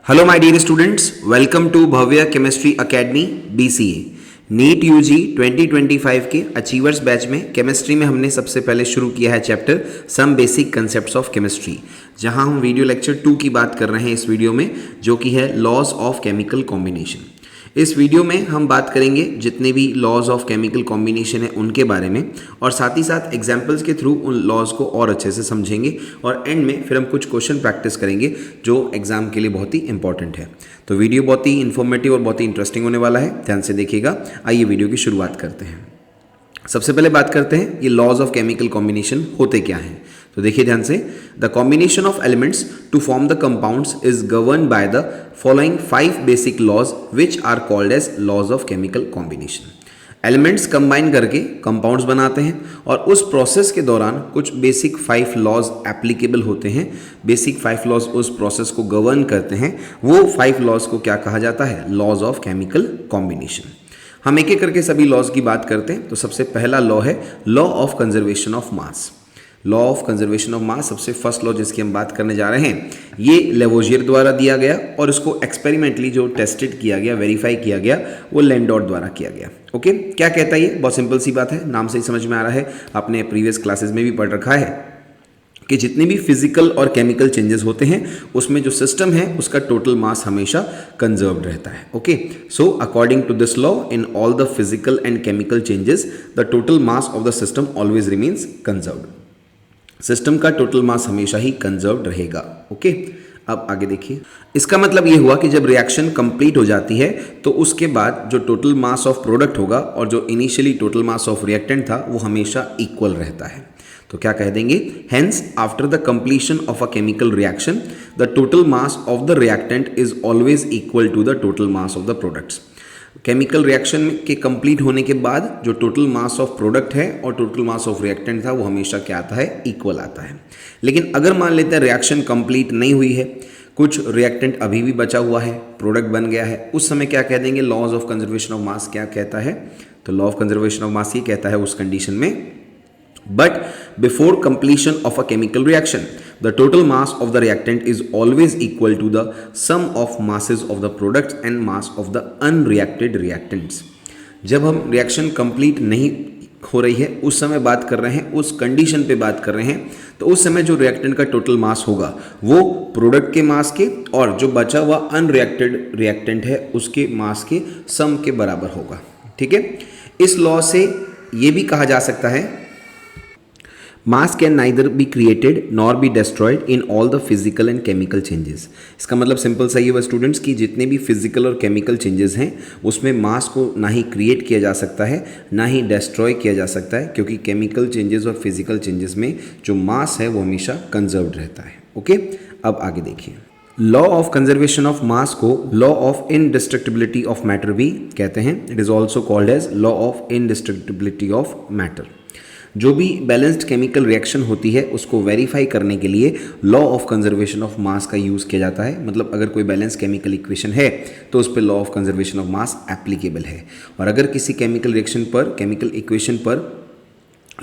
Hello my dear students, welcome to Bhavya chemistry academy BCA। NEET UG 2025 के achievers batch में chemistry में हमने सबसे पहले शुरू किया है chapter some basic concepts of chemistry, जहां हम वीडियो लेक्चर 2 की बात कर रहे हैं इस वीडियो में, जो कि है लॉज ऑफ केमिकल कॉम्बिनेशन। इस वीडियो में हम बात करेंगे जितने भी लॉज ऑफ केमिकल कॉम्बिनेशन है उनके बारे में, और साथ ही साथ एग्जाम्पल्स के थ्रू उन लॉज को और अच्छे से समझेंगे, और एंड में फिर हम कुछ क्वेश्चन प्रैक्टिस करेंगे जो एग्जाम के लिए बहुत ही इंपॉर्टेंट है। तो वीडियो बहुत ही इन्फॉर्मेटिव और बहुत ही इंटरेस्टिंग होने वाला है, ध्यान से देखिएगा। आइए वीडियो की शुरुआत करते हैं। सबसे पहले बात करते हैं ये लॉज ऑफ केमिकल कॉम्बिनेशन होते क्या हैं। तो देखिए ध्यान से, the combination of elements to form the compounds is govern by the following 5 basic laws which are called as laws of chemical combination. Elements combine करके कंपाउंड्स बनाते हैं, और उस प्रोसेस के दौरान कुछ बेसिक 5 लॉज एप्लीकेबल होते हैं। बेसिक 5 लॉज उस प्रोसेस को गवर्न करते हैं। वो 5 लॉज को क्या कहा जाता है? Laws of chemical combination. हम एक एक करके सभी लॉज की बात करते हैं। तो सबसे पहला लॉ है law of conservation of mass. Law of conservation of मास सबसे फर्स्ट लॉ जिसकी हम बात करने जा रहे हैं, ये लेवोजियर द्वारा दिया गया, और इसको एक्सपेरिमेंटली जो टेस्टेड किया गया, वेरीफाई किया गया, वो लैंडोर्ट द्वारा किया गया। ओके, क्या कहता है ये? बहुत सिंपल सी बात है, नाम से ही समझ में आ रहा है, आपने प्रीवियस क्लासेस में भी पढ़ रखा है कि जितने भी फिजिकल और केमिकल चेंजेस होते हैं उसमें जो सिस्टम है उसका टोटल मास हमेशा कंजर्व्ड रहता है। Okay, so according to this law, in all the physical and chemical changes the total mass of the system always remains conserved. System का टोटल मास हमेशा ही कंजर्व्ड रहेगा। ओके, अब आगे देखिए। इसका मतलब ये हुआ कि जब रिएक्शन कंप्लीट हो जाती है तो उसके बाद जो टोटल मास ऑफ प्रोडक्ट होगा और जो initially total mass of reactant था वो हमेशा इक्वल रहता है। तो क्या कह देंगे? Hence after the completion of a chemical reaction the total mass of the reactant is always equal to the total mass of the products. Chemical reaction के कंप्लीट होने के बाद जो टोटल मास ऑफ प्रोडक्ट है और total mass of reactant था वो हमेशा क्या आता है? इक्वल आता है। लेकिन अगर मान लेते हैं रिएक्शन कंप्लीट नहीं हुई है, कुछ रिएक्टेंट अभी भी बचा हुआ है, प्रोडक्ट बन गया है, उस समय क्या कह देंगे? Laws of conservation of mass क्या कहता है? तो law of conservation of mass ये कहता है उस कंडीशन में, but before completion of a chemical reaction the total mass of the reactant is always equal to the sum of masses of the products and mass of the unreacted reactants। जब हम reaction complete नहीं हो रही है उस समय बात कर रहे हैं, उस कंडीशन पे बात कर रहे हैं, तो उस समय जो रिएक्टेंट का टोटल मास होगा वो प्रोडक्ट के मास के और जो बचा हुआ अनरिएक्टेड रिएक्टेंट है उसके मास के सम के बराबर होगा। ठीक है, इस लॉ से ये भी कहा जा सकता है मास can neither be created nor be destroyed in all the physical and chemical changes. इसका मतलब सिंपल सा ये हुआ स्टूडेंट्स कि जितने भी फिजिकल और केमिकल चेंजेस हैं उसमें मास को ना ही क्रिएट किया जा सकता है ना ही डिस्ट्रॉय किया जा सकता है, क्योंकि केमिकल चेंजेस और फिजिकल चेंजेस में जो मास है वो हमेशा कंजर्व्ड रहता है। ओके, अब आगे देखिए। Law of conservation of mass को law of indestructibility of matter भी कहते हैं। It is also called as law of indestructibility of matter. जो भी बैलेंस्ड केमिकल रिएक्शन होती है उसको वेरीफाई करने के लिए लॉ ऑफ कंजर्वेशन ऑफ मास का यूज़ किया जाता है। मतलब अगर कोई बैलेंस केमिकल इक्वेशन है तो उस पर law of conservation of mass applicable है, और अगर किसी केमिकल रिएक्शन पर, केमिकल इक्वेशन पर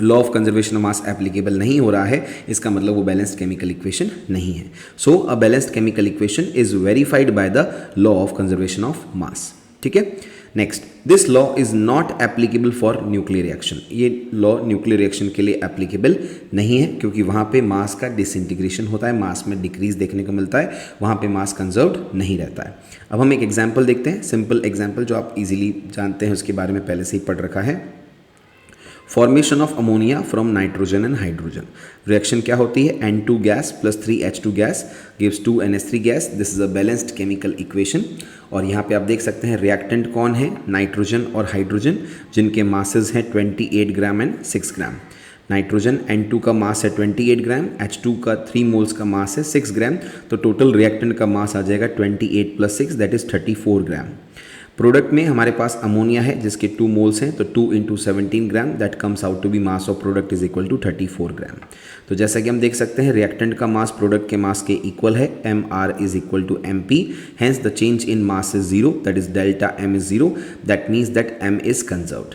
law of conservation of mass applicable नहीं हो रहा है, इसका मतलब वो बैलेंस्ड केमिकल इक्वेशन नहीं है। So a balanced chemical equation is verified by the law of conservation of mass. ठीक है, next, this law is not applicable for nuclear reaction. ये लॉ न्यूक्लियर रिएक्शन के लिए एप्लीकेबल नहीं है, क्योंकि वहाँ पे मास का डिसइंटीग्रेशन होता है, मास में डिक्रीज देखने को मिलता है, वहाँ पे मास कंजर्व्ड नहीं रहता है। अब हम एक एग्जाम्पल देखते हैं, सिंपल एग्जाम्पल जो आप इजीली जानते हैं, उसके बारे में पहले से ही पढ़ रखा है। Formation of ammonia from nitrogen and hydrogen. Reaction क्या होती है? N2 gas plus 3H2 gas gives 2NH3 gas. This is a balanced chemical equation. और यहाँ पे आप देख सकते हैं रिएक्टेंट कौन है? नाइट्रोजन और हाइड्रोजन, जिनके मासेस हैं 28 gram and 6 gram. Nitrogen N2 का मास है 28 ग्राम, H2 का 3 मोल्स का मास है 6 ग्राम, तो टोटल रिएक्टेंट का मास आ जाएगा 28 plus 6 that is 34 gram. Product में हमारे पास अमोनिया है जिसके 2 मोल्स हैं, तो 2 × 17 gram that comes out to be mass of product is equal to 34 gram. तो जैसा कि हम देख सकते हैं रिएक्टेंट का मास प्रोडक्ट के मास के इक्वल है, mR is equal to mP, hence the change in mass is 0 that is delta m is 0, that means that m is conserved.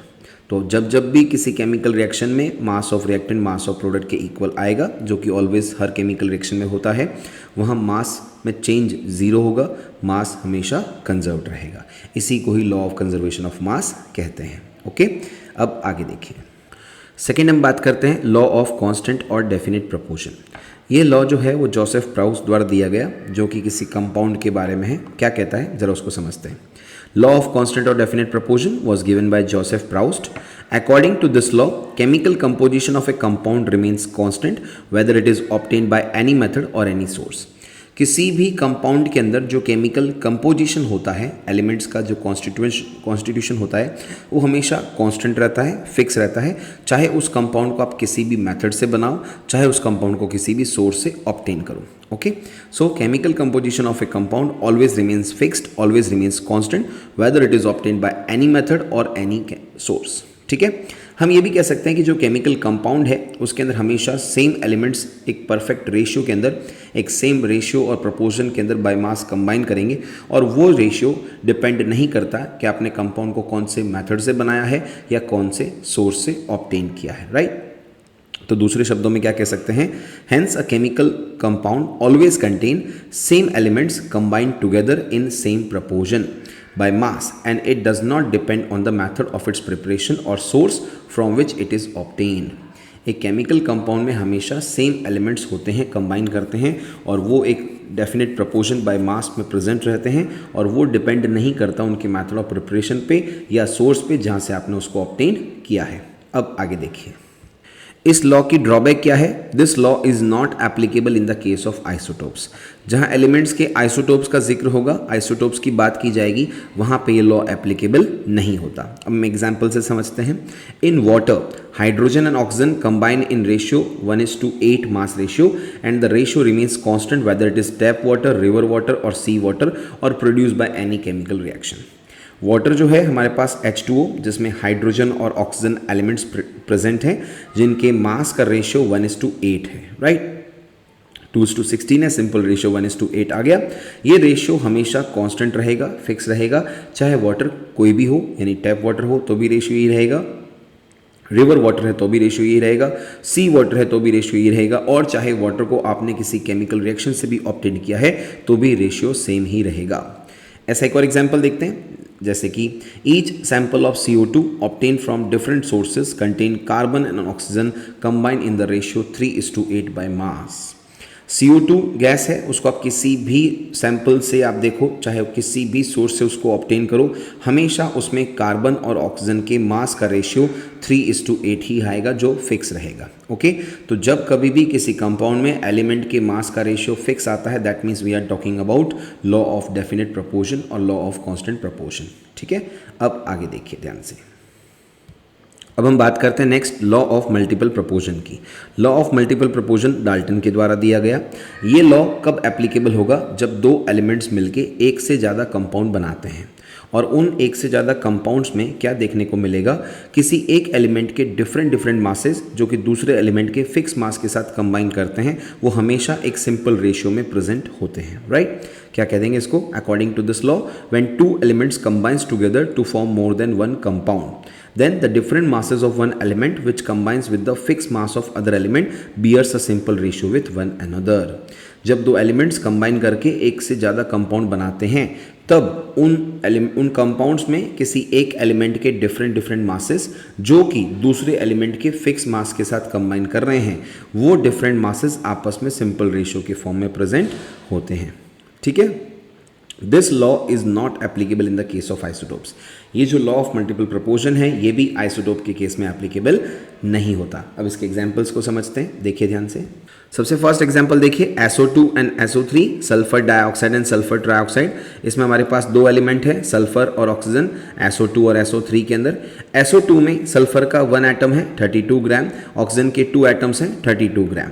तो जब भी किसी केमिकल रिएक्शन में mass of reactant mass of product के equal आएगा, जो कि always हर chemical reaction में होता है, वहाँ मास में चेंज जीरो होगा, मास हमेशा कंजर्व रहेगा। इसी को ही law of conservation of mass कहते हैं। ओके, अब आगे देखिए। सेकेंड हम बात करते हैं लॉ ऑफ कांस्टेंट और डेफिनेट प्रोपोर्शन। ये लॉ जो है वो जोसेफ प्राउस द्वारा दिया गया, जो कि किसी कंपाउंड के बारे में है। क्या कहता है जरा उसको समझते हैं। Law of constant or definite proportion was given by Joseph Proust. According to this law, chemical composition of a compound remains constant whether it is obtained by any method or any source. किसी भी compound के अंदर जो chemical composition होता है, elements का जो constitution होता है, वो हमेशा कांस्टेंट रहता है, फिक्स रहता है, चाहे उस कंपाउंड को आप किसी भी मेथड से बनाओ, चाहे उस कंपाउंड को किसी भी सोर्स से ऑब्टेन करो। Okay, so chemical composition of A compound always remains fixed, always remains constant whether it is obtained by any method और एनी सोर्स। ठीक है, हम ये भी कह सकते हैं कि जो केमिकल कंपाउंड है उसके अंदर हमेशा सेम एलिमेंट्स एक परफेक्ट रेशियो के अंदर, एक सेम रेशियो और प्रोपोर्शन के अंदर बाय मास कंबाइन करेंगे, और वो रेशियो डिपेंड नहीं करता कि आपने कंपाउंड को कौन से मेथड से बनाया है या कौन से सोर्स से ऑब्टेन किया है। राइट, तो दूसरे शब्दों में क्या कह सकते हैं, hence a chemical compound always contain same elements combined together in same proportion by mass and it does not depend on the method of its preparation or source from which it is obtained. एक chemical compound में हमेशा same elements होते हैं, combine करते हैं, और वो एक डेफिनेट प्रोपोर्शन बाय मास में प्रेजेंट रहते हैं, और वो डिपेंड नहीं करता उनके मेथड ऑफ प्रिपरेशन पे या सोर्स पे जहाँ से आपने उसको ऑब्टेन किया है। अब आगे देखिए, इस लॉ की ड्रॉबैक क्या है। This law is not applicable in the case of isotopes. जहां एलिमेंट्स के आइसोटोप्स का जिक्र होगा, आइसोटोप्स की बात की जाएगी, वहां पे ये लॉ एप्लीकेबल नहीं होता। अब हम एग्जांपल से समझते हैं। In water, hydrogen and oxygen combine in ratio 1:8 mass ratio and the ratio remains constant whether it is tap water, river water और सी वाटर और produce by any chemical reaction. Water जो है हमारे पास H2O, जिसमें hydrogen और oxygen elements present हैं, जिनके मास का रेशियो 1:8 है। राइट, 2:16 है, सिंपल रेशियो 1:8 आ गया। ये रेशियो हमेशा कांस्टेंट रहेगा, फिक्स रहेगा, चाहे वाटर कोई भी हो, यानी टैप वाटर हो तो भी रेशियो यही रहेगा, रिवर वाटर है तो भी रेशियो यही रहेगा, सी वाटर है तो भी रेशियो यही रहेगा, और चाहे वाटर को आपने किसी केमिकल रिएक्शन से भी ऑब्टेन किया है तो भी रेशियो सेम ही रहेगा। ऐसा एक और एग्जाम्पल देखते हैं, जैसे कि each sample of CO2 obtain from different sources contain carbon and oxygen combine in the ratio 3:8 by mass. CO2 gas है, उसको आप किसी भी सैंपल से आप देखो, चाहे किसी भी सोर्स से उसको ऑब्टेन करो, हमेशा उसमें कार्बन और ऑक्सीजन के मास का रेशियो 3:8 ही आएगा, जो फिक्स रहेगा। ओके, तो जब कभी भी किसी कंपाउंड में एलिमेंट के मास का रेशियो फिक्स आता है, that means we are talking about law of definite proportion और लॉ ऑफ कांस्टेंट प्रोपोर्शन। ठीक है, अब आगे देखिए ध्यान से। अब हम बात करते हैं next law of multiple proportion की। Law of multiple proportion Dalton के द्वारा दिया गया। ये लॉ कब एप्लीकेबल होगा, जब दो एलिमेंट्स मिलके एक से ज़्यादा कंपाउंड बनाते हैं, और उन एक से ज़्यादा कंपाउंड्स में क्या देखने को मिलेगा, किसी एक एलिमेंट के डिफरेंट मासेस जो कि दूसरे एलिमेंट के फिक्स मास के साथ कंबाइन करते हैं, वो हमेशा एक सिंपल रेशियो में प्रेजेंट होते हैं। राइट, क्या कह देंगे इसको, according to this law when two elements combines together to form more than one compound, then the different masses of one element which combines with the fixed mass of other element bears a simple ratio with one another। जब दो elements combine करके एक से ज़्यादा compound बनाते हैं, तब उन कंपाउंड्स में किसी एक एलिमेंट के डिफरेंट मासेस जो कि दूसरे एलिमेंट के फिक्स मास के साथ कंबाइन कर रहे हैं, वो डिफरेंट मासेस आपस में सिंपल रेशियो के फॉर्म में प्रेजेंट होते हैं। ठीक है, this law is not applicable in the case of isotopes. ये जो लॉ ऑफ मल्टीपल प्रोपोर्शन है, ये भी आइसोटोप के केस में एप्लीकेबल नहीं होता। अब इसके एग्जांपल्स को समझते हैं, देखिए ध्यान से। सबसे फर्स्ट एग्जांपल देखिए, SO2 and SO3, sulphur dioxide and sulphur trioxide. इसमें हमारे पास दो एलिमेंट है, सल्फर और ऑक्सीजन, SO2 और SO3 के अंदर। SO2 में सल्फर का 1 एटम है 32 ग्राम, ऑक्सीजन के 2 एटम्स हैं 32 ग्राम।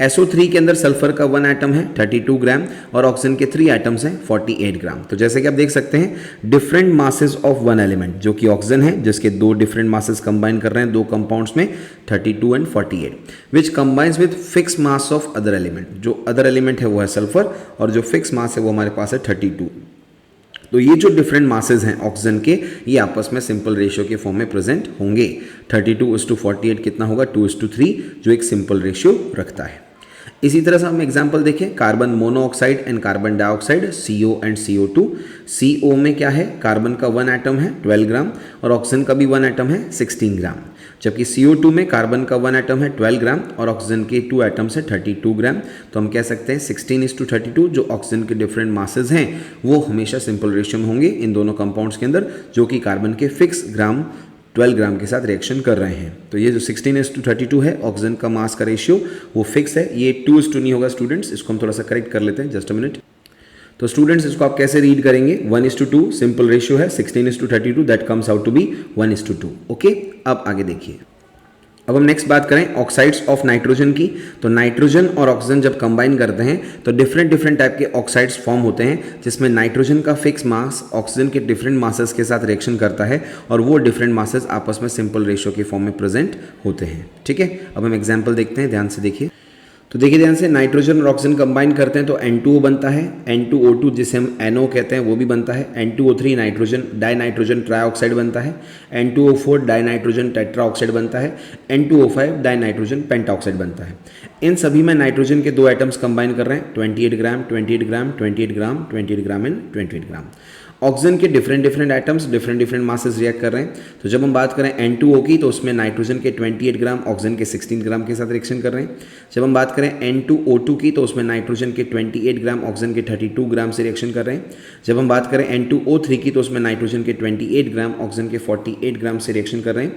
SO3 के अंदर सल्फर का 1 एटम है 32 ग्राम और ऑक्सीजन के 3 एटम्स हैं 48 ग्राम। तो जैसे कि आप देख सकते हैं, different masses of one element, जो कि ऑक्सीजन है, जिसके दो डिफरेंट मासेस कंबाइन कर रहे हैं दो कंपाउंड्स में 32 and 48, which combines with fix mass of other element. जो अदर एलिमेंट है वो है सल्फर, और जो फिक्स मास है वो हमारे पास है 32। तो ये जो डिफरेंट मासेस हैं ऑक्सीजन के, ये आपस में सिंपल रेशियो के फॉर्म में प्रेजेंट होंगे। 32:48 कितना होगा, 2:3, जो एक सिंपल रेशियो रखता है। इसी तरह से हम एग्जांपल देखें, carbon monoxide and carbon dioxide, CO and CO2। CO में क्या है, कार्बन का 1 एटम है 12 ग्राम और ऑक्सीजन का भी 1 एटम है 16 ग्राम, जबकि CO2 में कार्बन का 1 एटम है 12 ग्राम और ऑक्सीजन के 2 एटम्स है 32 ग्राम। तो हम कह सकते हैं 16:32 जो ऑक्सीजन के डिफरेंट मासेस हैं वो हमेशा सिंपल रेशियो में होंगे इन दोनों कंपाउंड्स के अंदर, जो कि कार्बन के फिक्स ग्राम 12 ग्राम के साथ रिएक्शन कर रहे हैं। तो ये जो 16:32 है ऑक्सीजन का मास का रेशियो वो फिक्स है, ये 2:2 नहीं होगा स्टूडेंट्स, इसको हम थोड़ा सा करेक्ट कर लेते हैं, जस्ट अ मिनट। तो स्टूडेंट्स इसको आप कैसे रीड करेंगे, 1:2 सिंपल रेशियो है, 16:32 that comes out to be 1:2। Okay, अब आगे देखिए। अब हम नेक्स्ट बात करें ऑक्साइड्स ऑफ नाइट्रोजन की। तो नाइट्रोजन और ऑक्सीजन जब कंबाइन करते हैं तो डिफरेंट टाइप के ऑक्साइड्स फॉर्म होते हैं, जिसमें नाइट्रोजन का फिक्स मास ऑक्सीजन के डिफरेंट मासेस के साथ रिएक्शन करता है और वो डिफरेंट मासेस आपस में सिंपल रेशियो के फॉर्म में प्रेजेंट होते हैं। ठीक है, अब हम एग्जाम्पल देखते हैं, ध्यान से देखिए। तो देखिए ध्यान से, नाइट्रोजन और ऑक्सीजन कंबाइन करते हैं तो N2O बनता है, N2O2 जिसे हम NO कहते हैं वो भी बनता है, N2O3 नाइट्रोजन डाइनाइट्रोजन ट्राइऑक्साइड बनता है, N2O4 डाइनाइट्रोजन टेट्राऑक्साइड बनता है, N2O5 डाइनाइट्रोजन पेंटाऑक्साइड बनता है। इन सभी में नाइट्रोजन के 2 एटम्स कंबाइन कर रहे हैं, 28 ग्राम 28 ग्राम 28 ग्राम 28 ग्राम एंड 28 ग्राम। ऑक्सीजन के different atoms different masses react कर रहे हैं। तो जब हम बात करें N2O की तो उसमें नाइट्रोजन के 28 ग्राम ऑक्सीजन के 16 ग्राम के साथ रिएक्शन कर रहे हैं। जब हम बात करें N2O2 की तो उसमें नाइट्रोजन के 28 ग्राम ऑक्सीजन के 32 ग्राम से रिएक्शन कर रहे हैं। जब हम बात करें N2O3 की तो उसमें नाइट्रोजन के 28 ग्राम ऑक्सीजन के 48 ग्राम से रिएक्शन कर रहे हैं।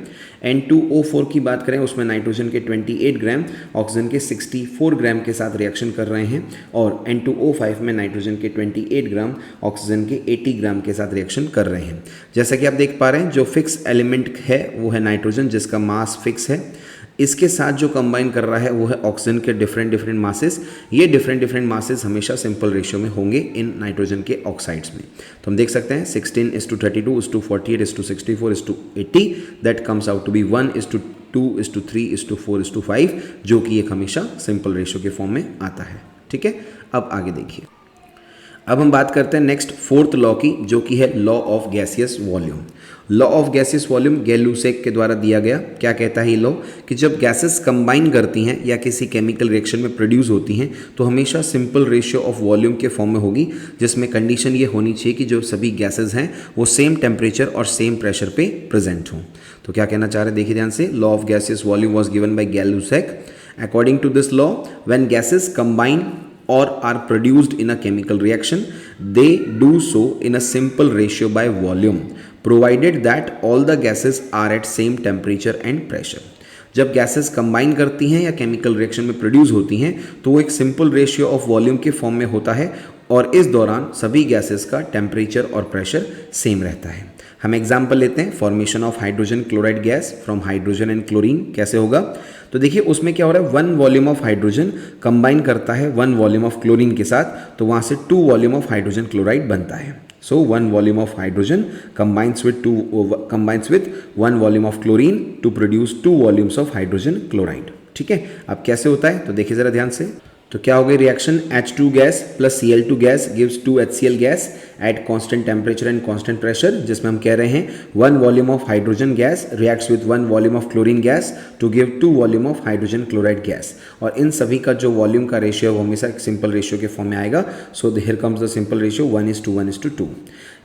N2O4 की बात करें उसमें नाइट्रोजन के 28 ग्राम ऑक्सीजन के 64 ग्राम के साथ रिएक्शन कर रहे हैं और N2O5 में नाइट्रोजन के 28 ग्राम ऑक्सीजन के 80 ग्राम के साथ रिएक्शन कर रहे हैं। जैसा कि आप देख पा रहे हैं, जो फिक्स एलिमेंट है वो है नाइट्रोजन जिसका मास फिक्स है, इसके साथ जो कंबाइन कर रहा है वो है ऑक्सीजन के डिफरेंट मासेस। ये डिफरेंट मासेस हमेशा सिंपल रेशियो में होंगे इन नाइट्रोजन के ऑक्साइड्स में। तो हम देख सकते हैं 16:32:48:64:80 that comes out to be 1:2:3:4:5, जो कि एक हमेशा सिंपल रेशियो के फॉर्म में आता है। ठीक है, अब आगे देखिए। अब हम बात करते हैं नेक्स्ट 4th लॉ की, जो कि है law of gaseous volume. Law of gaseous volume Gay-Lussac के द्वारा दिया गया। क्या कहता है ये लॉ कि जब गैसेस कंबाइन करती हैं या किसी केमिकल रिएक्शन में प्रोड्यूस होती हैं तो हमेशा सिंपल रेशियो ऑफ वॉल्यूम के फॉर्म में होगी, जिसमें कंडीशन ये होनी चाहिए कि जो सभी गैसेस हैं वो सेम टेम्परेचर और सेम प्रेशर पे प्रेजेंट हों। तो क्या कहना चाह रहे हैं, देखिए ध्यान से, law of gaseous volume was given by Gay Lussac. According to this law, when gases combine or are produced in a chemical reaction, they do so in a simple ratio by volume, provided that all the gases are at same temperature and pressure. जब gases combine करती हैं या chemical reaction में produce होती हैं तो वो एक सिंपल रेशियो ऑफ वॉल्यूम के फॉर्म में होता है और इस दौरान सभी गैसेस का टेम्परेचर और प्रेशर सेम रहता है। हम एग्जाम्पल लेते हैं, formation of hydrogen chloride gas from hydrogen and chlorine कैसे होगा। तो देखिए उसमें क्या हो रहा है, 1 वॉल्यूम ऑफ हाइड्रोजन कंबाइन करता है 1 वॉल्यूम ऑफ क्लोरीन के साथ, तो वहाँ से 2 वॉल्यूम ऑफ हाइड्रोजन क्लोराइड बनता है। So 1 volume of hydrogen combines with 1 volume of chlorine to produce 2 volumes of hydrogen chloride। ठीक है, अब कैसे होता है तो देखिए जरा ध्यान से। तो क्या हो गई reaction, H2 gas plus Cl2 gas gives 2 HCl gas at constant temperature and constant pressure, जिसमें हम कह रहे हैं 1 volume of hydrogen gas reacts with 1 volume of chlorine gas to give 2 volume of hydrogen chloride gas. और इन सभी का जो वॉल्यूम का रेशियो वो हमेशा एक सिंपल रेशियो के फॉर्म में आएगा। So here comes the simple ratio 1:1:2।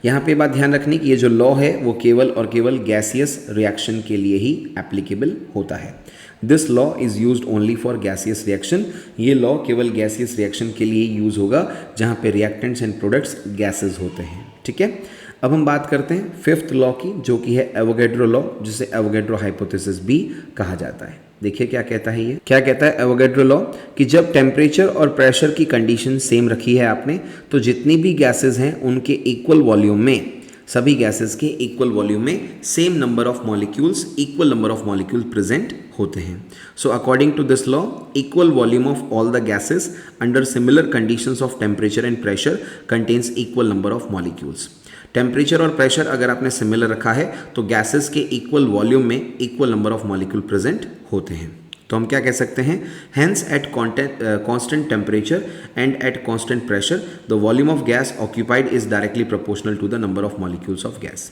यहाँ पे बात ध्यान रखनी कि ये जो लॉ है वो केवल और केवल गैसियस रिएक्शन के लिए ही एप्लीकेबल होता है। This law is used only for gaseous reaction. ये लॉ केवल गैसियस रिएक्शन के लिए यूज होगा जहाँ पे रिएक्टेंट्स एंड प्रोडक्ट्स गैसेस होते हैं। ठीक है, अब हम बात करते हैं 5th लॉ की, जो कि है एवोगैड्रो लॉ, जिसे एवोगैड्रो हाइपोथेसिस भी कहा जाता है। देखिए क्या कहता है, ये क्या कहता है एवोगैड्रो लॉ कि जब टेम्परेचर और प्रेशर की कंडीशन सेम रखी है आपने, तो जितनी भी गैसेस हैं उनके इक्वल वॉल्यूम में, सभी गैसेस के इक्वल वॉल्यूम में same number of molecules, equal number of molecule present होते हैं। So according to this law, equal volume of all the gases under similar conditions of temperature and pressure contains equal number of molecules. Temperature और pressure अगर आपने similar रखा है तो gases के equal volume में equal number of molecule present होते हैं। तो हम क्या कह सकते हैं, hence eight constant temperature and at constant pressure the volume of gas occupied is directly proportional to the number of molecules of gas.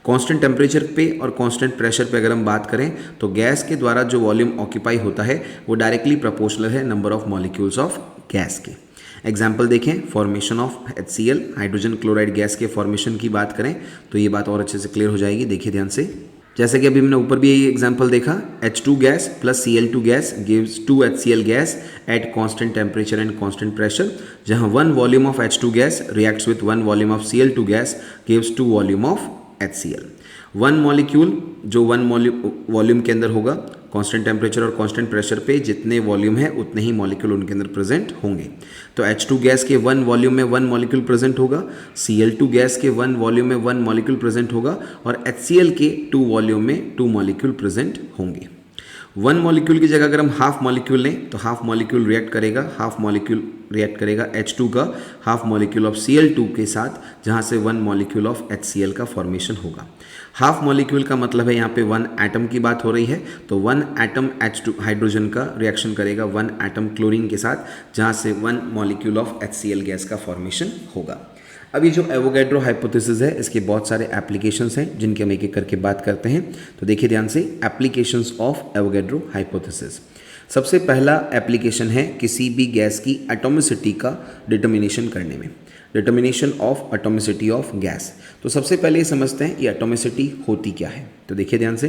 Constant temperature पे और कांस्टेंट प्रेशर पे अगर हम बात करें तो गैस के द्वारा जो वॉल्यूम ऑक्यूपाई होता है वो डायरेक्टली प्रोपोर्शनल है number of molecules of gas के। एग्जाम्पल देखें, formation of HCl, hydrogen chloride gas के फॉर्मेशन की बात करें तो ये बात और अच्छे से क्लियर हो जाएगी। देखिए ध्यान से, जैसे कि अभी हमने ऊपर भी यही एग्जाम्पल देखा, H2 gas plus Cl2 gas gives 2 HCl gas at constant temperature and constant pressure, जहां 1 volume of H2 gas reacts with 1 volume of Cl2 gas gives 2 volume of HCl। 1 molecule जो 1 वॉल्यूम के अंदर होगा, constant temperature और constant pressure पे जितने volume है उतने ही मॉलिक्यूल उनके अंदर प्रेजेंट होंगे। तो H2 गैस के 1 वॉल्यूम में 1 मॉलिक्यूल प्रेजेंट होगा, Cl2 गैस के 1 वॉल्यूम में 1 मॉलिक्यूल प्रेजेंट होगा और HCl के 2 वॉल्यूम में 2 मॉलिक्यूल प्रेजेंट होंगे। 1 मॉलिक्यूल की जगह अगर हम हाफ मॉलिक्यूल लें तो हाफ मॉलिक्यूल रिएक्ट करेगा H2 का हाफ मॉलिक्यूल ऑफ Cl2 के साथ, जहाँ से 1 मॉलिक्यूल ऑफ HCl का फॉर्मेशन होगा। हाफ मॉलिक्यूल का मतलब है यहाँ पे 1 एटम की बात हो रही है, तो 1 एटम H2 हाइड्रोजन का रिएक्शन करेगा 1 एटम क्लोरीन के साथ, जहाँ से 1 मॉलिक्यूल ऑफ HCl गैस का फॉर्मेशन होगा। अब ये जो एवोगैड्रो हाइपोथेसिस है इसके बहुत सारे एप्लीकेशंस हैं जिनके हम एक एक करके बात करते हैं। तो देखिए ध्यान से, एप्लीकेशंस ऑफ एवोगैड्रो हाइपोथेसिस। सबसे पहला एप्लीकेशन है किसी भी गैस की एटॉमिसिटी का डिटर्मिनेशन करने में, determination of atomicity of gas. तो सबसे पहले ये समझते हैं ये एटॉमिसिटी होती क्या है। तो देखिए ध्यान से,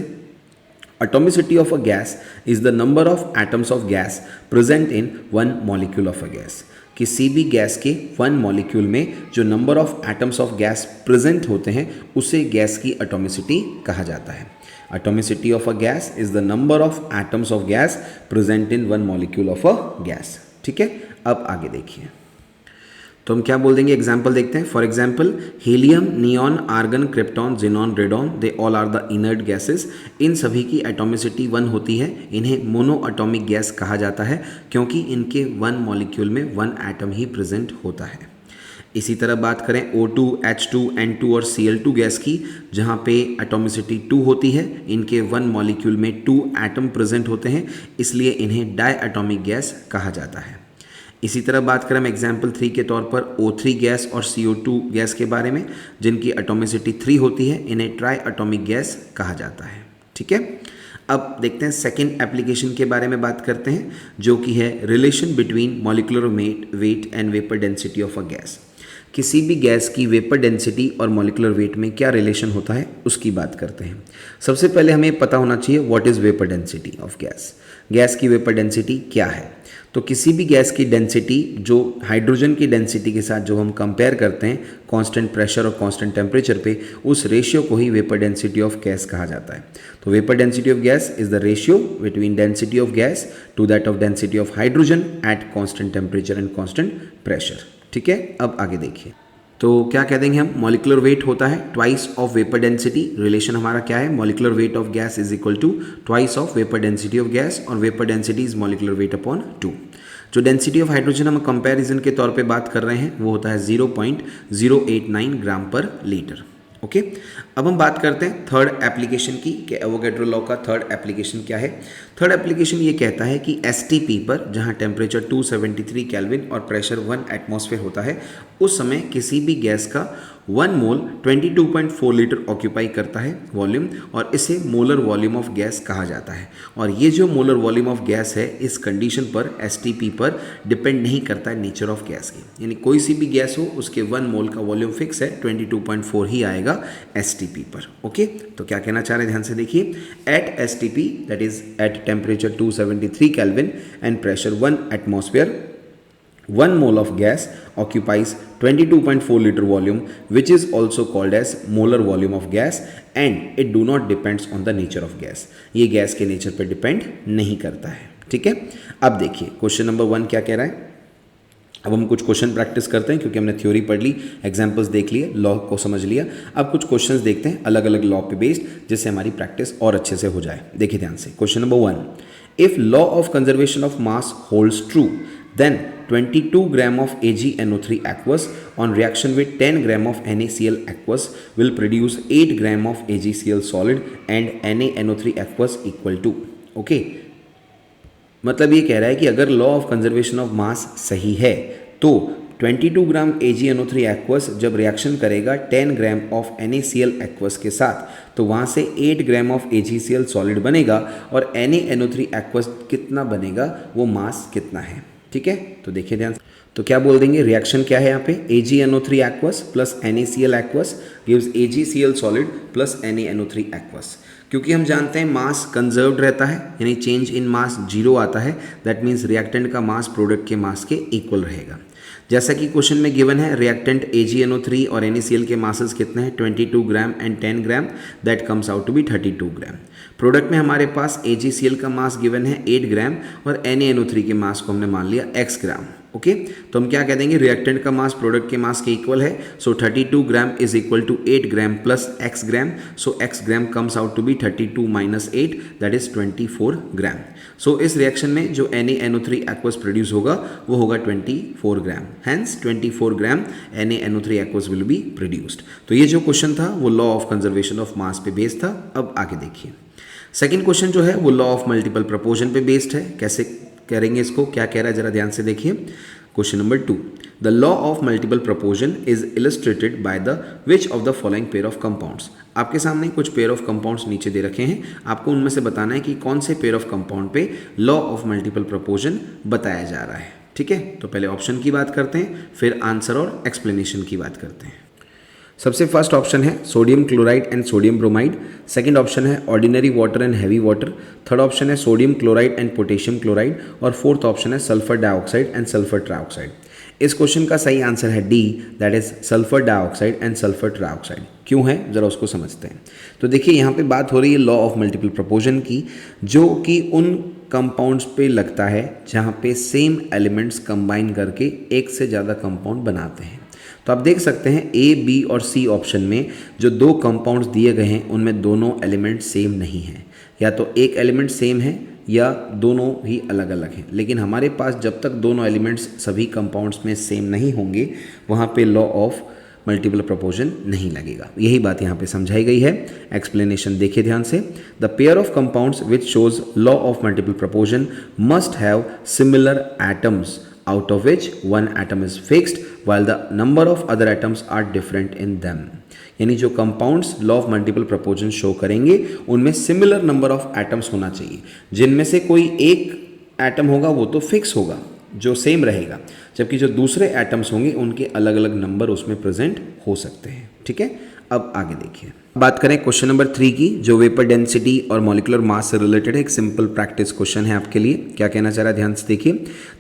atomicity of a gas is the number of atoms of gas present in 1 molecule of a gas. किसी भी गैस के 1 मॉलिक्यूल में जो number of atoms of gas present होते हैं उसे गैस की एटॉमिसिटी कहा जाता है। Atomicity of a gas is the number of atoms of gas present in 1 molecule of a gas. ठीक है, अब आगे देखिए, तो हम क्या बोल देंगे, एग्जाम्पल देखते हैं। For example, helium, neon, argon, krypton, xenon, radon, they all are the inert gases. इन सभी की एटॉमिसिटी 1 होती है। इन्हें मोनो एटॉमिक गैस कहा जाता है क्योंकि इनके 1 मॉलिक्यूल में 1 एटम ही प्रेजेंट होता है। इसी तरह बात करें O2, H2, N2 और Cl2 गैस की, जहाँ पे एटॉमिसिटी 2 होती है। इनके 1 मॉलिक्यूल में 2 एटम प्रेजेंट होते हैं, इसलिए इन्हें डाई एटॉमिक गैस कहा जाता है। इसी तरह बात करें हम एग्जाम्पल 3 के तौर पर O3 गैस और CO2 गैस के बारे में, जिनकी एटॉमिसिटी 3 होती है। इन्हें ट्राई एटॉमिक गैस कहा जाता है। ठीक है, अब देखते हैं सेकेंड एप्लीकेशन के बारे में बात करते हैं, जो कि है relation between molecular weight and vapour density of a gas. किसी भी गैस की वेपर डेंसिटी और मॉलिक्यूलर वेट में क्या रिलेशन होता है उसकी बात करते हैं। सबसे पहले हमें पता होना चाहिए what is vapour density of gas. Gas की वेपर डेंसिटी क्या है? तो किसी भी गैस की डेंसिटी जो हाइड्रोजन की डेंसिटी के साथ जो हम कंपेयर करते हैं कांस्टेंट प्रेशर और कांस्टेंट टेम्परेचर पे, उस रेशियो को ही वेपर डेंसिटी ऑफ गैस कहा जाता है। तो vapour density of gas is the ratio between density of gas to that of density of hydrogen at constant temperature and constant pressure. ठीक है, अब आगे देखिए, तो क्या कह देंगे हम, मॉलिक्यूलर वेट होता है twice of vapour density. Relation हमारा क्या है, molecular weight of gas is equal to twice of vapour density of gas, और vapour density is molecular weight upon 2। जो डेंसिटी ऑफ हाइड्रोजन हम कंपैरिजन के तौर पे बात कर रहे हैं वो होता है 0.089 ग्राम पर लीटर। ओके, अब हम बात करते हैं थर्ड एप्लीकेशन की, कि एवोगैड्रो लॉ का थर्ड एप्लीकेशन क्या है। थर्ड एप्लीकेशन ये कहता है कि एसटीपी पर, जहां टेम्परेचर 273 केल्विन और प्रेशर 1 एटमॉस्फेयर होता है, उस समय किसी भी गैस का 1 मोल 22.4 लीटर ऑक्यूपाई करता है वॉल्यूम, और इसे मोलर वॉल्यूम ऑफ गैस कहा जाता है। और ये जो मोलर वॉल्यूम ऑफ गैस है, इस कंडीशन पर एसटीपी पर डिपेंड नहीं करता है नेचर ऑफ गैस की, यानी कोई सी भी गैस हो उसके 1 मोल का वॉल्यूम फिक्स है, 22.4 ही आएगा एसटीपी पर। ओके, तो क्या कहना चाह रहे हैं, ध्यान से देखिए, at STP that is at temperature 273 kelvin and pressure 1 atmosphere, 1 mole of gas occupies 22.4 liter volume, which is also called as molar volume of gas, and it do not depends on the nature of gas. ये gas के nature पर depend नहीं करता है। ठीक है, अब देखिए क्वेश्चन नंबर 1 क्या कह रहा है। अब हम कुछ क्वेश्चन प्रैक्टिस करते हैं, क्योंकि हमने थ्योरी पढ़ ली, एग्जाम्पल्स देख लिए, लॉ को समझ लिया। अब कुछ क्वेश्चंस देखते हैं अलग अलग लॉ पे बेस्ड, जिससे हमारी प्रैक्टिस और अच्छे से हो जाए। देखिए ध्यान से, question number 1, if law of conservation of mass holds true, then 22 gram of AgNO3 aqueous on reaction with 10 gram of NaCl aqueous will produce 8 gram of AgCl solid and NaNO3 aqueous equal to, okay, मतलब ये कह रहा है कि अगर law of conservation of मास सही है तो 22 ग्राम AgNO3 एक्वस जब रिएक्शन करेगा 10 ग्राम ऑफ NaCl एक्वस के साथ तो वहाँ से 8 ग्राम ऑफ AgCl सॉलिड बनेगा और NaNO3 एक्वस कितना बनेगा, वो मास कितना है। ठीक है, तो देखिए ध्यान से, तो क्या बोल देंगे, रिएक्शन क्या है यहाँ पे, AgNO3 aqueous plus NaCl aqueous gives AgCl solid plus NaNO3 aqueous. क्योंकि हम जानते हैं मास कंजर्व्ड रहता है, यानी चेंज इन मास 0 आता है, दैट मीन्स रिएक्टेंट का मास प्रोडक्ट के मास के इक्वल रहेगा। जैसा कि क्वेश्चन में गिवन है, रिएक्टेंट AgNO3 और NaCl के मासेस कितने हैं, 22 gram and 10 gram, that comes out to be 32 gram. Product में हमारे पास AgCl का मास गिवन है 8 ग्राम और NaNO3 के मास को हमने मान लिया x ग्राम। ओके, तो हम क्या कह देंगे, रिएक्टेंट का मास प्रोडक्ट के मास के इक्वल है, so 32 gram is equal to 8 gram plus x gram, so x gram comes out to be 32 minus 8, that is 24 gram. So इस रिएक्शन में जो NaNO3 एक्वस प्रोड्यूस होगा वो होगा 24 gram, hence 24 gram NaNO3 aqueous will be produced. तो ये जो question था वो law of conservation of mass पे बेस्ड था। अब आगे देखिए, सेकेंड क्वेश्चन जो है वो लॉ ऑफ मल्टीपल प्रोपोर्शन पे बेस्ड है। कैसे करेंगे इसको, क्या कह रहा है जरा ध्यान से देखिए। Question number 2, the law of multiple proportion is illustrated by the which of the following pair of compounds. आपके सामने कुछ पेयर ऑफ कंपाउंड्स नीचे दे रखे हैं, आपको उनमें से बताना है कि कौन से पेयर ऑफ कंपाउंड पे लॉ ऑफ मल्टीपल प्रोपोर्शन बताया जा रहा है। ठीक है, तो पहले ऑप्शन की बात करते हैं, फिर आंसर और एक्सप्लेनेशन की बात करते हैं। सबसे फर्स्ट ऑप्शन है sodium chloride and sodium bromide, second option है ordinary water and heavy water, third option है sodium chloride and potassium chloride और फोर्थ ऑप्शन है sulphur dioxide and sulphur trioxide. इस क्वेश्चन का सही आंसर है D, that is sulphur dioxide and sulphur trioxide. क्यों है जरा उसको समझते हैं। तो देखिए यहाँ पे बात हो रही है लॉ ऑफ मल्टीपल प्रोपोर्शन की, जो कि उन कंपाउंड्स पे लगता है जहाँ पे सेम एलिमेंट्स कंबाइन करके एक से ज़्यादा कंपाउंड बनाते हैं। तो आप देख सकते हैं ए, बी और सी ऑप्शन में जो दो कंपाउंड्स दिए गए हैं उनमें दोनों एलिमेंट सेम नहीं हैं, या तो एक एलिमेंट सेम है या दोनों ही अलग अलग हैं। लेकिन हमारे पास जब तक दोनों एलिमेंट्स सभी कंपाउंड्स में सेम नहीं होंगे वहाँ पे लॉ ऑफ मल्टीपल प्रोपोर्शन नहीं लगेगा। यही बात यहाँ पे समझाई गई है। एक्सप्लेनेशन देखिए ध्यान से, the pair of compounds which shows law of multiple proportion must have similar atoms out of which one atom is fixed while the number of other atoms are different in them। यानी जो compounds law of multiple proportion show करेंगे उनमें similar number of atoms होना चाहिए, जिनमें से कोई एक एटम होगा वो तो फिक्स होगा, जो सेम रहेगा, जबकि जो दूसरे एटम्स होंगे उनके अलग अलग नंबर उसमें प्रेजेंट हो सकते हैं। ठीक है, अब आगे देखिए, बात करें क्वेश्चन नंबर 3 की, जो वेपर डेंसिटी और मॉलिक्यूलर मास से रिलेटेड है। एक सिंपल प्रैक्टिस क्वेश्चन है आपके लिए। क्या कहना चाह रहा है ध्यान से देखिए,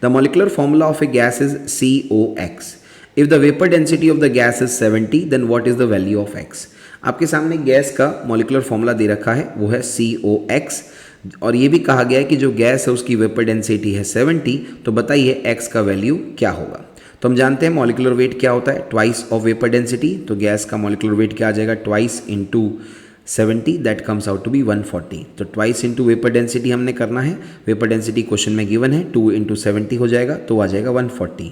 the molecular formula of a gas is COX। If the vapour density of the gas is 70 then what is the value of X। आपके सामने गैस का मॉलिक्यूलर फॉर्मूला दे रखा है, वो है COX, और ये भी कहा गया है कि जो गैस है उसकी वेपर डेंसिटी है 70, तो बताइए X का वैल्यू क्या होगा। तो हम जानते हैं मॉलिक्यूलर वेट क्या होता है, ट्वाइस ऑफ वेपर डेंसिटी। तो गैस का मॉलिक्यूलर वेट क्या आ जाएगा, twice into 70, that comes out to be 140। तो ट्वाइस इंटू वेपर डेंसिटी हमने करना है, वेपर डेंसिटी क्वेश्चन में गिवन है, 2 इंटू 70 हो जाएगा तो आ जाएगा 140।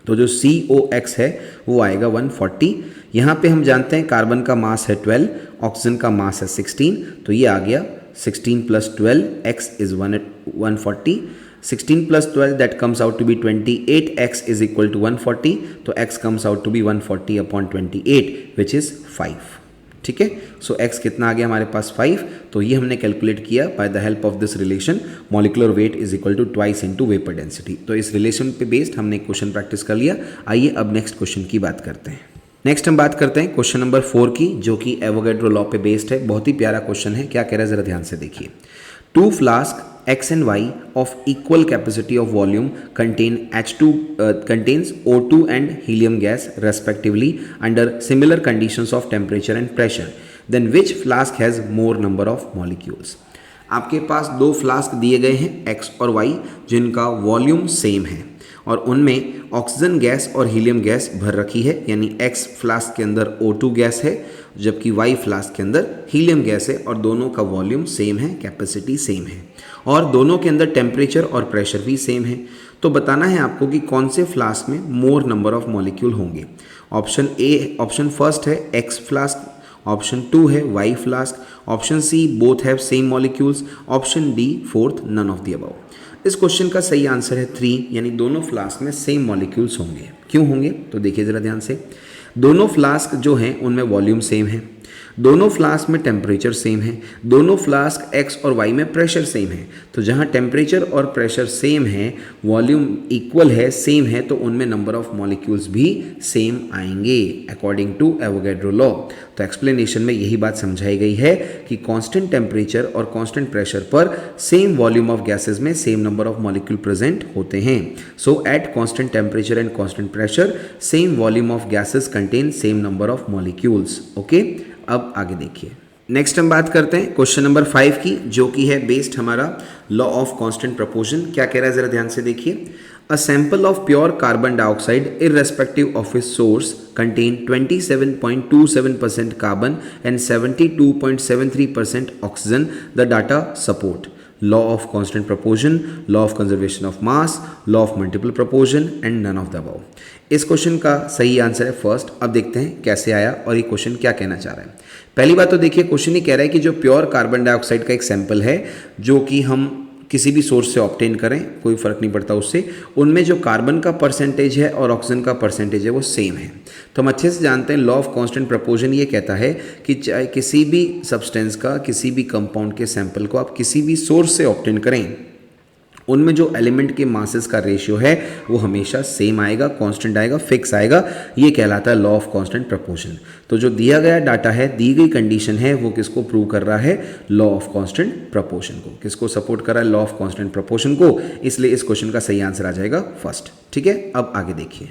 तो जो COX है वो आएगा 140। यहाँ पे हम जानते हैं कार्बन का मास है 12, ऑक्सीजन का मास है 16, तो ये आ गया 16 plus 12, X is 140। 16 plus 12 that comes out to be 28, X is equal to 140, तो X comes out to be 140 upon 28 which is 5। ठीक है, सो X कितना आ गया हमारे पास 5। तो ये हमने कैलकुलेट किया by the help of this relation, molecular weight is equal to twice into vapour density. तो इस रिलेशन पे बेस्ड हमने क्वेश्चन प्रैक्टिस कर लिया। आइए अब नेक्स्ट क्वेश्चन की बात करते हैं। नेक्स्ट हम बात करते हैं क्वेश्चन नंबर 4 की, जो कि एवोगैड्रो लॉ पे बेस्ड है। बहुत ही प्यारा क्वेश्चन है। क्या कह रहा है जरा ध्यान से देखिए, 2 flask X and Y of equal capacity of volume contains O2 and helium gas respectively under similar conditions of temperature and pressure, then which flask has more number of molecules। आपके पास दो फ्लास्क दिए गए हैं X और Y, जिनका volume same है और उनमें ऑक्सीजन गैस और हीलियम गैस भर रखी है। यानी X फ्लास्क के अंदर O2 गैस है जबकि Y फ्लास्क के अंदर हीलियम गैस है, और दोनों का वॉल्यूम सेम है, कैपेसिटी सेम है, और दोनों के अंदर टेम्परेचर और प्रेशर भी सेम है। तो बताना है आपको कि कौन से फ्लास्क में मोर नंबर ऑफ मॉलिक्यूल होंगे। ऑप्शन फर्स्ट है X फ्लास्क ऑप्शन 2 है Y flask, option C both have same molecules, option D fourth none of the above. इस क्वेश्चन का सही आंसर है 3, यानी दोनों फ्लास्क में सेम मॉलिक्यूल्स होंगे। क्यों होंगे तो देखिए ज़रा ध्यान से, दोनों फ्लास्क जो हैं उनमें वॉल्यूम सेम है, दोनों फ्लास्क में टेम्परेचर सेम है, दोनों फ्लास्क एक्स और वाई में प्रेशर सेम है। तो जहाँ टेम्परेचर और प्रेशर सेम है, वॉल्यूम इक्वल है, सेम है, तो उनमें नंबर ऑफ मॉलिक्यूल्स भी सेम आएंगे अकॉर्डिंग टू एवोगैड्रो लॉ। तो एक्सप्लेनेशन में यही बात समझाई गई है कि कांस्टेंट टेम्परेचर और कांस्टेंट प्रेशर पर सेम वॉल्यूम ऑफ गैसेस में same number of molecule present होते हैं। So at constant temperature and constant pressure same volume of gases contain same number of molecules. Okay, अब आगे देखिए। नेक्स्ट हम बात करते हैं क्वेश्चन नंबर 5 की, जो कि है बेस्ड हमारा लॉ ऑफ कांस्टेंट प्रोपोर्शन। क्या कह रहा है जरा ध्यान से देखिए। A sample of pure carbon dioxide irrespective of its source contain 27.27% carbon and 72.73% oxygen. The data support law of constant proportion, law of conservation of mass, law of multiple proportion and none of the above. इस question का सही answer है first. अब देखते हैं कैसे आया और ये क्वेश्चन क्या कहना चाह रहा है। पहली बात तो देखिए, क्वेश्चन ये कह रहा है कि जो प्योर कार्बन डाइऑक्साइड का एक सैंपल है, जो कि हम किसी भी सोर्स से ऑब्टेन करें, कोई फ़र्क नहीं पड़ता उससे, उनमें जो कार्बन का परसेंटेज है और ऑक्सीजन का परसेंटेज है वो सेम है। तो हम अच्छे से जानते हैं लॉ ऑफ कांस्टेंट प्रोपोर्शन ये कहता है कि चाहे किसी भी सब्सटेंस का, किसी भी कंपाउंड के सैंपल को आप किसी भी सोर्स से ऑब्टेन करें, उनमें जो एलिमेंट के मासेस का रेशियो है वो हमेशा सेम आएगा, कांस्टेंट आएगा, फिक्स आएगा। ये कहलाता है लॉ ऑफ कांस्टेंट प्रोपोर्शन। तो जो दिया गया डाटा है, दी गई कंडीशन है, वो किसको प्रूव कर रहा है? लॉ ऑफ कांस्टेंट प्रोपोर्शन को। किसको सपोर्ट कर रहा है? लॉ ऑफ कांस्टेंट प्रोपोर्शन को। इसलिए इस क्वेश्चन का सही आंसर आ जाएगा फर्स्ट। ठीक है, अब आगे देखिए।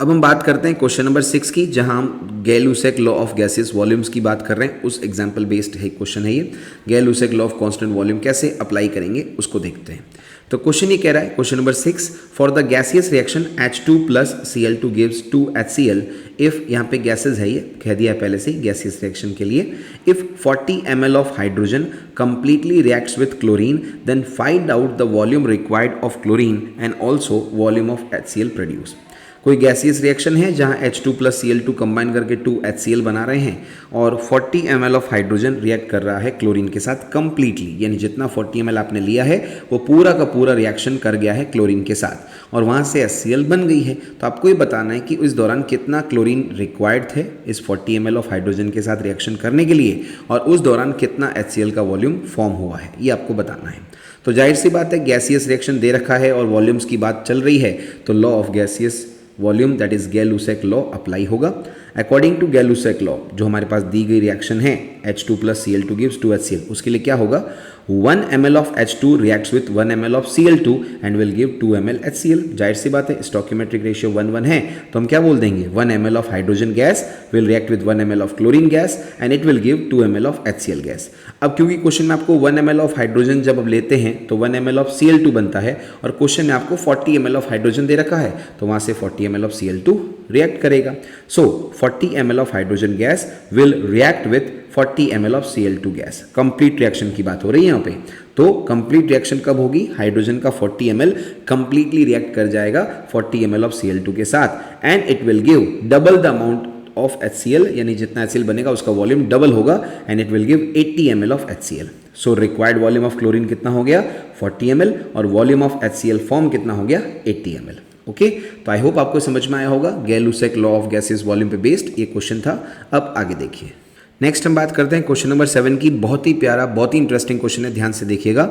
अब हम बात करते हैं क्वेश्चन नंबर 6 की, जहां हम गैल-ल्यूसेक लॉ ऑफ गैसेस वॉल्यूम्स की बात कर रहे हैं। उस एग्जाम्पल बेस्ड है क्वेश्चन है ये। गैल-ल्यूसेक लॉ ऑफ कांस्टेंट वॉल्यूम कैसे अप्लाई करेंगे उसको देखते हैं। तो क्वेश्चन ये कह रहा है, question number 6, for the gaseous reaction H2 plus Cl2 gives 2HCl if, यहाँ पे गैसेज है, ये कह दिया है पहले से ही गैसियस रिएक्शन के लिए। If 40 ml of hydrogen completely reacts with chlorine then find out the volume required of chlorine and also volume of HCl produce. कोई गैसियस रिएक्शन है जहां H2 प्लस Cl2 कंबाइन करके 2HCl बना रहे हैं और 40 ml ऑफ हाइड्रोजन रिएक्ट कर रहा है क्लोरीन के साथ कंप्लीटली, यानी जितना 40 ml आपने लिया है वो पूरा का पूरा रिएक्शन कर गया है क्लोरीन के साथ और वहां से HCl बन गई है। तो आपको ये बताना है कि उस दौरान कितना क्लोरीन रिक्वायर्ड थे इस 40 ml ऑफ हाइड्रोजन के साथ रिएक्शन करने के लिए और उस दौरान कितना HCl का वॉल्यूम फॉर्म हुआ है, ये आपको बताना है। तो जाहिर सी बात है, गैसियस रिएक्शन दे रखा है और वॉल्यूम्स की बात चल रही है, तो law of gaseous volume that is Gay Lussac law apply होगा। अकॉर्डिंग टू गैल-ल्यूसेक लॉ, जो हमारे पास दी गई रिएक्शन है H2 plus Cl2 gives 2HCl, उसके लिए क्या होगा? 1 ml of H2 reacts with 1 ml of Cl2 and will give 2 ml HCl। जाहिर सी बात है, स्टोइकियोमेट्रिक रेशियो 1:1 है, तो हम क्या बोल देंगे? 1 ml of hydrogen gas will react with 1 ml of chlorine gas and it will give 2 ml of HCl gas. अब क्योंकि क्वेश्चन में आपको 1 ml ऑफ हाइड्रोजन जब आप लेते हैं तो 1 ml ऑफ Cl2 बनता है और क्वेश्चन में आपको 40 ml ऑफ हाइड्रोजन दे रखा है, तो वहां से 40 ml ऑफ Cl2 रिएक्ट करेगा। सो 40 ml of hydrogen gas will react with 40 ml of Cl2 gas. Complete reaction की बात हो रही है यहाँ पे। तो कंप्लीट रिएक्शन कब होगी? हाइड्रोजन का 40 ml कंप्लीटली रिएक्ट कर जाएगा 40 ml ऑफ Cl2 के साथ and it will give double the amount of HCl, यानी जितना HCl बनेगा उसका वॉल्यूम डबल होगा and it will give 80 ml of HCl। So required volume of chlorine कितना हो गया? 40 ml और वॉल्यूम ऑफ HCl फॉर्म कितना हो गया? 80 ml। ओके, तो आई होप आपको समझ में आया होगा। गैल-ल्यूसेक लॉ ऑफ गैसेस वॉल्यूम पे बेस्ड ये क्वेश्चन था। अब आगे देखिए। नेक्स्ट हम बात करते हैं क्वेश्चन नंबर 7 की। बहुत ही प्यारा, बहुत ही इंटरेस्टिंग क्वेश्चन है, ध्यान से देखिएगा।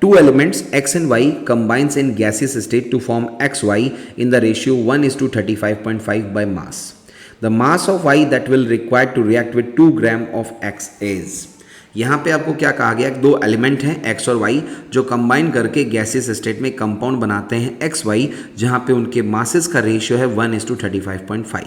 2 elements x and y combines in gaseous state to form xy in the ratio 1:35.5 by mass. The mass of y that will required to react with 2 gram of x is। यहाँ पे आपको क्या कहा गया? 2 एलिमेंट हैं x और y जो combine करके गैसियस स्टेट में कंपाउंड बनाते हैं एक्स वाई, जहाँ पे उनके मासेस का रेशियो है 1:35.5।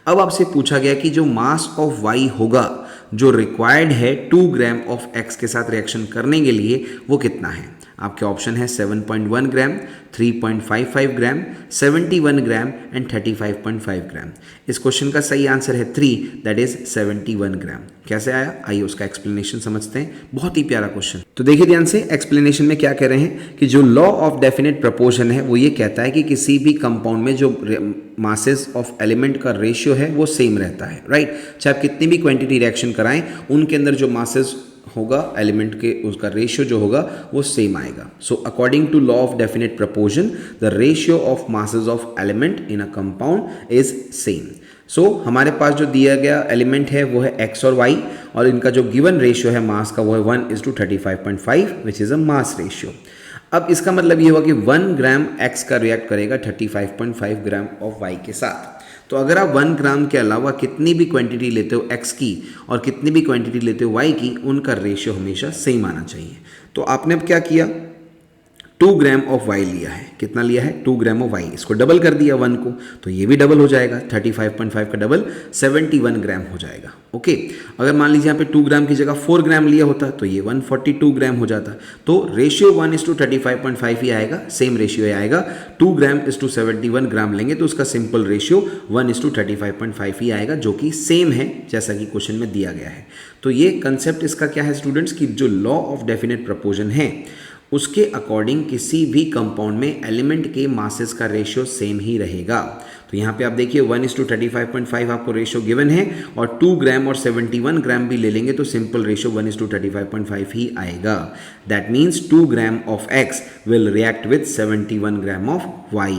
अब आपसे पूछा गया कि जो मास ऑफ y होगा, जो रिक्वायर्ड है 2 ग्राम ऑफ x के साथ रिएक्शन करने के लिए, वो कितना है? आपके ऑप्शन है 7.1 ग्राम, 3.55 ग्राम, 71 ग्राम एंड 35.5 ग्राम। इस क्वेश्चन का सही आंसर है 3, दैट इज 71 ग्राम। कैसे आया, आइए उसका एक्सप्लेनेशन समझते हैं। बहुत ही प्यारा क्वेश्चन। तो देखिए ध्यान से, एक्सप्लेनेशन में क्या कह रहे हैं कि जो लॉ ऑफ डेफिनेट प्रपोर्शन है वो ये कहता है कि किसी भी कंपाउंड में जो मासेस ऑफ एलिमेंट का रेशियो है वो सेम रहता है, राइट। चाहे आप कितनी भी क्वांटिटी रिएक्शन कराएं, उनके अंदर जो मासेस होगा एलिमेंट के, उसका रेशियो जो होगा वो सेम आएगा। So according to law of definite proportion the ratio of masses of element in a compound is same. So हमारे पास जो दिया गया एलिमेंट है वो है x और y, और इनका जो गिवन रेशियो है मास का वो है 1:35.5 which is a mass ratio. अब इसका मतलब ये हुआ कि 1 ग्राम x का रिएक्ट करेगा 35.5 ग्राम ऑफ y के साथ। तो अगर आप 1 ग्राम के अलावा कितनी भी क्वांटिटी लेते हो x की और कितनी भी क्वांटिटी लेते हो y की, उनका रेशियो हमेशा सेम आना चाहिए। तो आपने अब क्या किया, 2 ग्राम ऑफ y लिया है। कितना लिया है, 2 ग्राम ऑफ y, इसको डबल कर दिया 1 को, तो ये भी डबल हो जाएगा, 35.5 का डबल 71 ग्राम हो जाएगा। ओके, अगर मान लीजिए यहाँ पे 2 ग्राम की जगह 4 ग्राम लिया होता तो ये 142 ग्राम हो जाता। तो रेशियो 1:35.5 ही आएगा, सेम रेशियो आएगा। 2 ग्राम इज टू 71 ग्राम लेंगे तो उसका सिंपल रेशियो 1:35.5 ही आएगा, जो कि सेम है जैसा कि क्वेश्चन में दिया गया है। तो ये कंसेप्ट इसका क्या है स्टूडेंट्स, की जो लॉ ऑफ डेफिनेट प्रपोर्शन है उसके अकॉर्डिंग किसी भी कंपाउंड में एलिमेंट के मासेस का रेशियो सेम ही रहेगा। तो यहाँ पे आप देखिए 1:35.5 आपको रेशियो गिवन है, और 2 ग्राम और 71 ग्राम भी ले लेंगे तो सिंपल रेशियो 1:35.5 ही आएगा। That means 2 gram of x will react with 71 gram of y।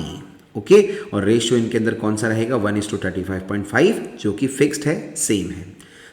Okay, और रेशियो इनके अंदर कौन सा रहेगा, 1:35.5, जो कि फिक्स्ड है, सेम है।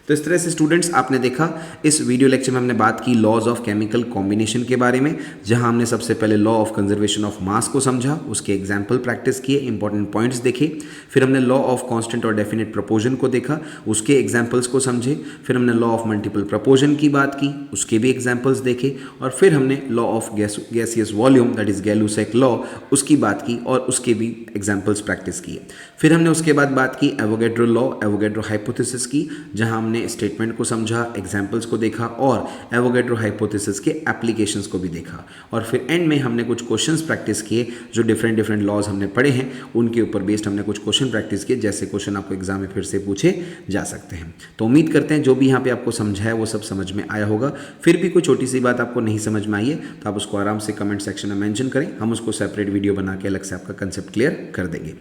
तो इस तरह से स्टूडेंट्स आपने देखा, इस वीडियो लेक्चर में हमने बात की लॉज ऑफ केमिकल कॉम्बिनेशन के बारे में, जहां हमने सबसे पहले law of conservation of mass को समझा, उसके एग्जाम्पल प्रैक्टिस किए, इंपॉर्टेंट पॉइंट्स देखे। फिर हमने लॉ ऑफ कांस्टेंट और डेफिनेट प्रपोर्शन को देखा, उसके एग्जाम्पल्स को समझे। फिर हमने लॉ ऑफ मल्टीपल प्रपोर्शन की बात की, उसके भी एग्जाम्पल्स देखे। और फिर हमने law of gaseous volume, that is Gay-Lussac law, उसकी बात की और उसके भी एग्जाम्पल्स प्रैक्टिस किए। फिर हमने उसके बाद बात की एवोगैड्रो लॉ, एवोगैड्रो हाइपोथेसिस की, जहां हमने स्टेटमेंट को समझा, एग्जाम्पल्स को देखा और एवोगैड्रो हाइपोथेसिस के एप्लीकेशंस को भी देखा। और फिर एंड में हमने कुछ क्वेश्चंस प्रैक्टिस किए, जो डिफरेंट लॉज हमने पढ़े हैं उनके ऊपर बेस्ड हमने कुछ क्वेश्चन प्रैक्टिस किए, जैसे क्वेश्चन आपको एग्जाम में फिर से पूछे जा सकते हैं। तो उम्मीद करते हैं जो भी यहाँ पे आपको समझाया वो सब समझ में आया होगा। फिर भी कोई छोटी सी बात आपको नहीं समझ में आई है तो आप उसको आराम से कमेंट सेक्शन में मेंशन करें, हम उसको सेपरेट वीडियो बना के अलग से आपका कंसेप्ट क्लियर कर देंगे।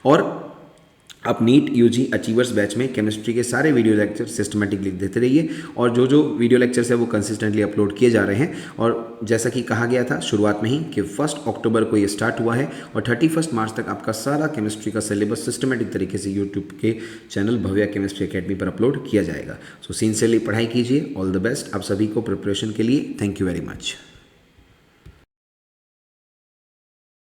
और आप नीट यूजी अचीवर्स बैच में केमिस्ट्री के सारे वीडियो लेक्चर सिस्टमेटिकली देते रहिए, और जो जो वीडियो लेक्चर्स है वो कंसिस्टेंटली अपलोड किए जा रहे हैं। और जैसा कि कहा गया था शुरुआत में ही कि 1 अक्टूबर को ये स्टार्ट हुआ है और 31 मार्च तक आपका सारा केमिस्ट्री का सिलेबस सिस्टमेटिक तरीके से यूट्यूब के चैनल भव्या केमिस्ट्री अकेडमी पर अपलोड किया जाएगा। सो सिंसियरली पढ़ाई कीजिए। ऑल द बेस्ट आप सभी को प्रिपरेशन के लिए। Thank you very much.